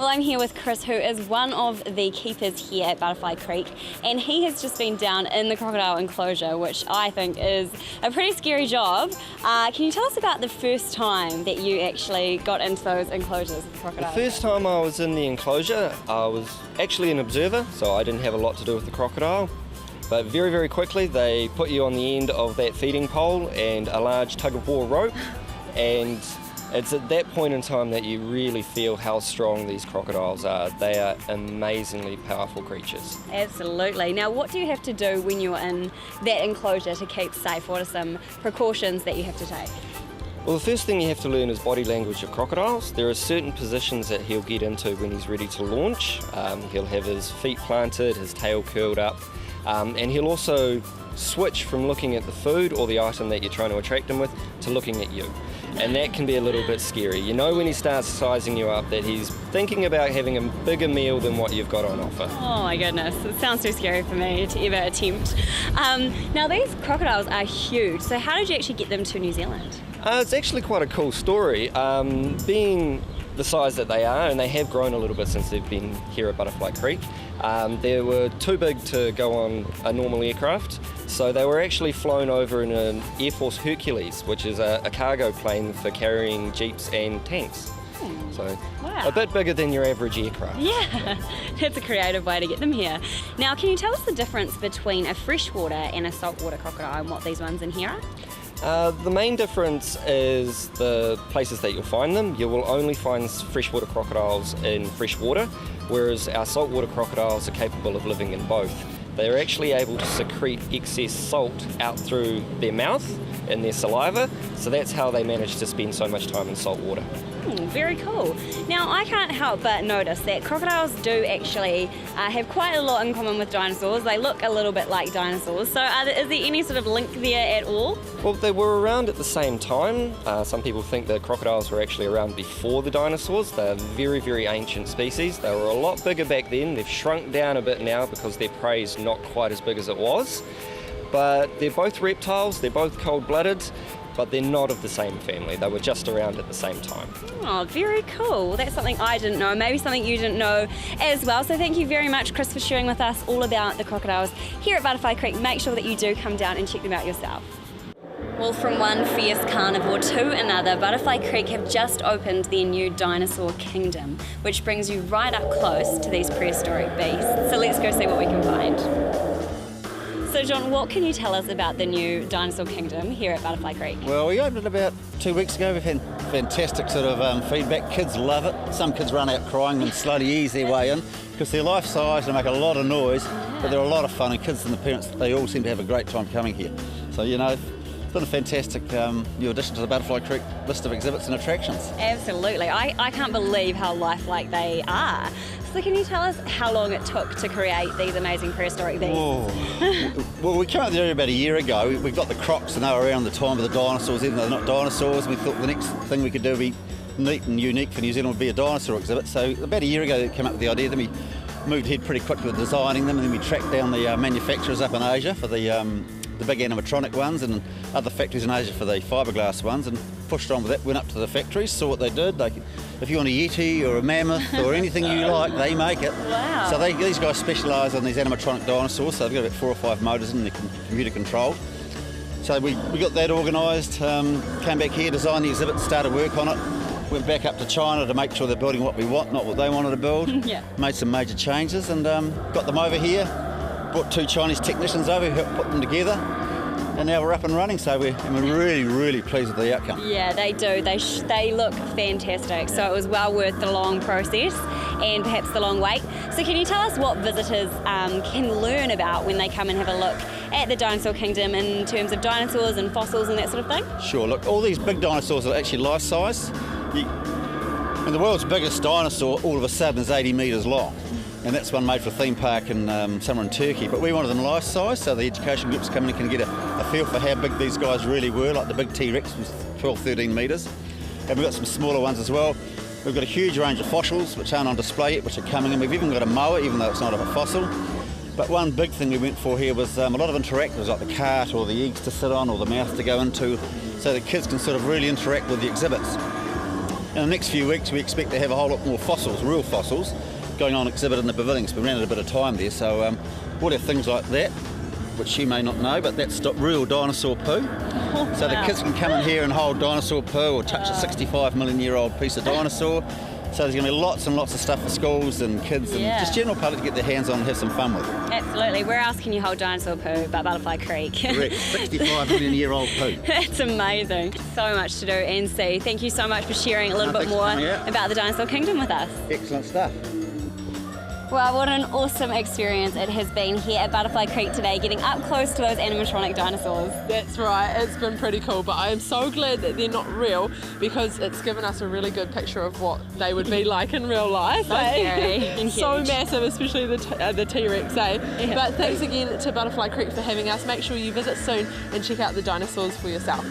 Well, I'm here with Chris, who is one of the keepers here at Butterfly Creek, and he has just been down in the crocodile enclosure, which I think is a pretty scary job. Can you tell us about the first time that you actually got into those enclosures with crocodiles? The first time I was in the enclosure, I was actually an observer, so I didn't have a lot to do with the crocodile. But very, very quickly, they put you on the end of that feeding pole and a large tug-of-war rope, and it's at that point in time that you really feel how strong these crocodiles are. They are amazingly powerful creatures. Absolutely. Now, what do you have to do when you're in that enclosure to keep safe? What are some precautions that you have to take? Well, the first thing you have to learn is body language of crocodiles. There are certain positions that he'll get into when he's ready to launch. He'll have his feet planted, his tail curled up, and he'll also switch from looking at the food or the item that you're trying to attract him with to looking at you. And that can be a little bit scary. You know when he starts sizing you up that he's thinking about having a bigger meal than what you've got on offer. Oh my goodness, it sounds too scary for me to ever attempt. Now these crocodiles are huge, so how did you actually get them to New Zealand? It's actually quite a cool story. Being the size that they are, and they have grown a little bit since they've been here at Butterfly Creek, they were too big to go on a normal aircraft, so they were actually flown over in an Air Force Hercules, which is a cargo plane for carrying jeeps and tanks. So wow. A bit bigger than your average aircraft. Yeah, that's a creative way to get them here. Now, can you tell us the difference between a freshwater and a saltwater crocodile and what these ones in here are? The main difference is the places that you'll find them. You will only find freshwater crocodiles in freshwater, whereas our saltwater crocodiles are capable of living in both. They're actually able to secrete excess salt out through their mouth and their saliva, so that's how they manage to spend so much time in salt water. Very cool. Now, I can't help but notice that crocodiles do actually have quite a lot in common with dinosaurs. They look a little bit like dinosaurs. So is there any sort of link there at all? Well, they were around at the same time. Some people think that crocodiles were actually around before the dinosaurs. They're very, very ancient species. They were a lot bigger back then. They've shrunk down a bit now because their prey's not quite as big as it was. But they're both reptiles, they're both cold-blooded, but they're not of the same family. They were just around at the same time. Oh, very cool. Well, that's something I didn't know, maybe something you didn't know as well. So thank you very much, Chris, for sharing with us all about the crocodiles here at Butterfly Creek. Make sure that you do come down and check them out yourself. Well, from one fierce carnivore to another, Butterfly Creek have just opened their new Dinosaur Kingdom, which brings you right up close to these prehistoric beasts. So let's go see what we can find. So John, what can you tell us about the new Dinosaur Kingdom here at Butterfly Creek? Well, we opened it about 2 weeks ago. We've had fantastic sort of feedback. Kids love it. Some kids run out crying and slowly ease their way in because they're life size, they make a lot of noise, but they're a lot of fun, and kids and the parents, they all seem to have a great time coming here. So, you know, it's been a fantastic new addition to the Butterfly Creek list of exhibits and attractions. Absolutely. I can't believe how lifelike they are. So can you tell us how long it took to create these amazing prehistoric beasts? Well, we came out there about a year ago. We got the Crocs, and they were around the time of the dinosaurs, even though they're not dinosaurs. We thought the next thing we could do would be neat and unique for New Zealand would be a dinosaur exhibit. So about a year ago they came up with the idea. Then we moved ahead pretty quickly with designing them, and then we tracked down the manufacturers up in Asia for the big animatronic ones, and other factories in Asia for the fiberglass ones, and pushed on with that. Went up to the factories, saw what they did. If you want a Yeti or a mammoth or anything you like, they make it. Wow. So these guys specialise on these animatronic dinosaurs, so they've got about 4 or 5 motors in, they're computer controlled. So we got that organised, came back here, designed the exhibit, started work on it. Went back up to China to make sure they're building what we want, not what they wanted to build. Yeah. Made some major changes and got them over here. Brought 2 Chinese technicians over who helped put them together, and now we're up and running, so we're really, really pleased with the outcome. Yeah, they do. They look fantastic, so it was well worth the long process and perhaps the long wait. So can you tell us what visitors can learn about when they come and have a look at the Dinosaur Kingdom in terms of dinosaurs and fossils and that sort of thing? Sure, look, all these big dinosaurs are actually life-size. And the world's biggest dinosaur all of a sudden is 80 metres long. And that's one made for a theme park in somewhere in Turkey. But we wanted them life size, so the education groups come in and can get a feel for how big these guys really were. Like the big T-Rex was 12, 13 metres. And we've got some smaller ones as well. We've got a huge range of fossils which aren't on display yet, which are coming in. We've even got a moa, even though it's not a fossil. But one big thing we went for here was a lot of interactives, like the cart or the eggs to sit on or the mouth to go into, so the kids can sort of really interact with the exhibits. In the next few weeks we expect to have a whole lot more fossils, real fossils, going on exhibit in the pavilions. We ran out a bit of time there, so we'll have things like that, which you may not know, but that's real dinosaur poo. So the kids can come in here and hold dinosaur poo or touch a 65 million year old piece of dinosaur. So there's going to be lots and lots of stuff for schools and kids and just general public to get their hands on and have some fun with. Absolutely. We're asking you hold dinosaur poo about Butterfly Creek. Correct. 65 million year old poo. That's amazing. So much to do and see. Thank you so much for sharing a little bit more about the Dinosaur Kingdom with us. Excellent stuff. Well, what an awesome experience it has been here at Butterfly Creek today, getting up close to those animatronic dinosaurs. That's right, it's been pretty cool, but I am so glad that they're not real because it's given us a really good picture of what they would be like in real life. So scary and so huge. massive, especially the T-Rex, eh? Yeah. But thanks again to Butterfly Creek for having us. Make sure you visit soon and check out the dinosaurs for yourself.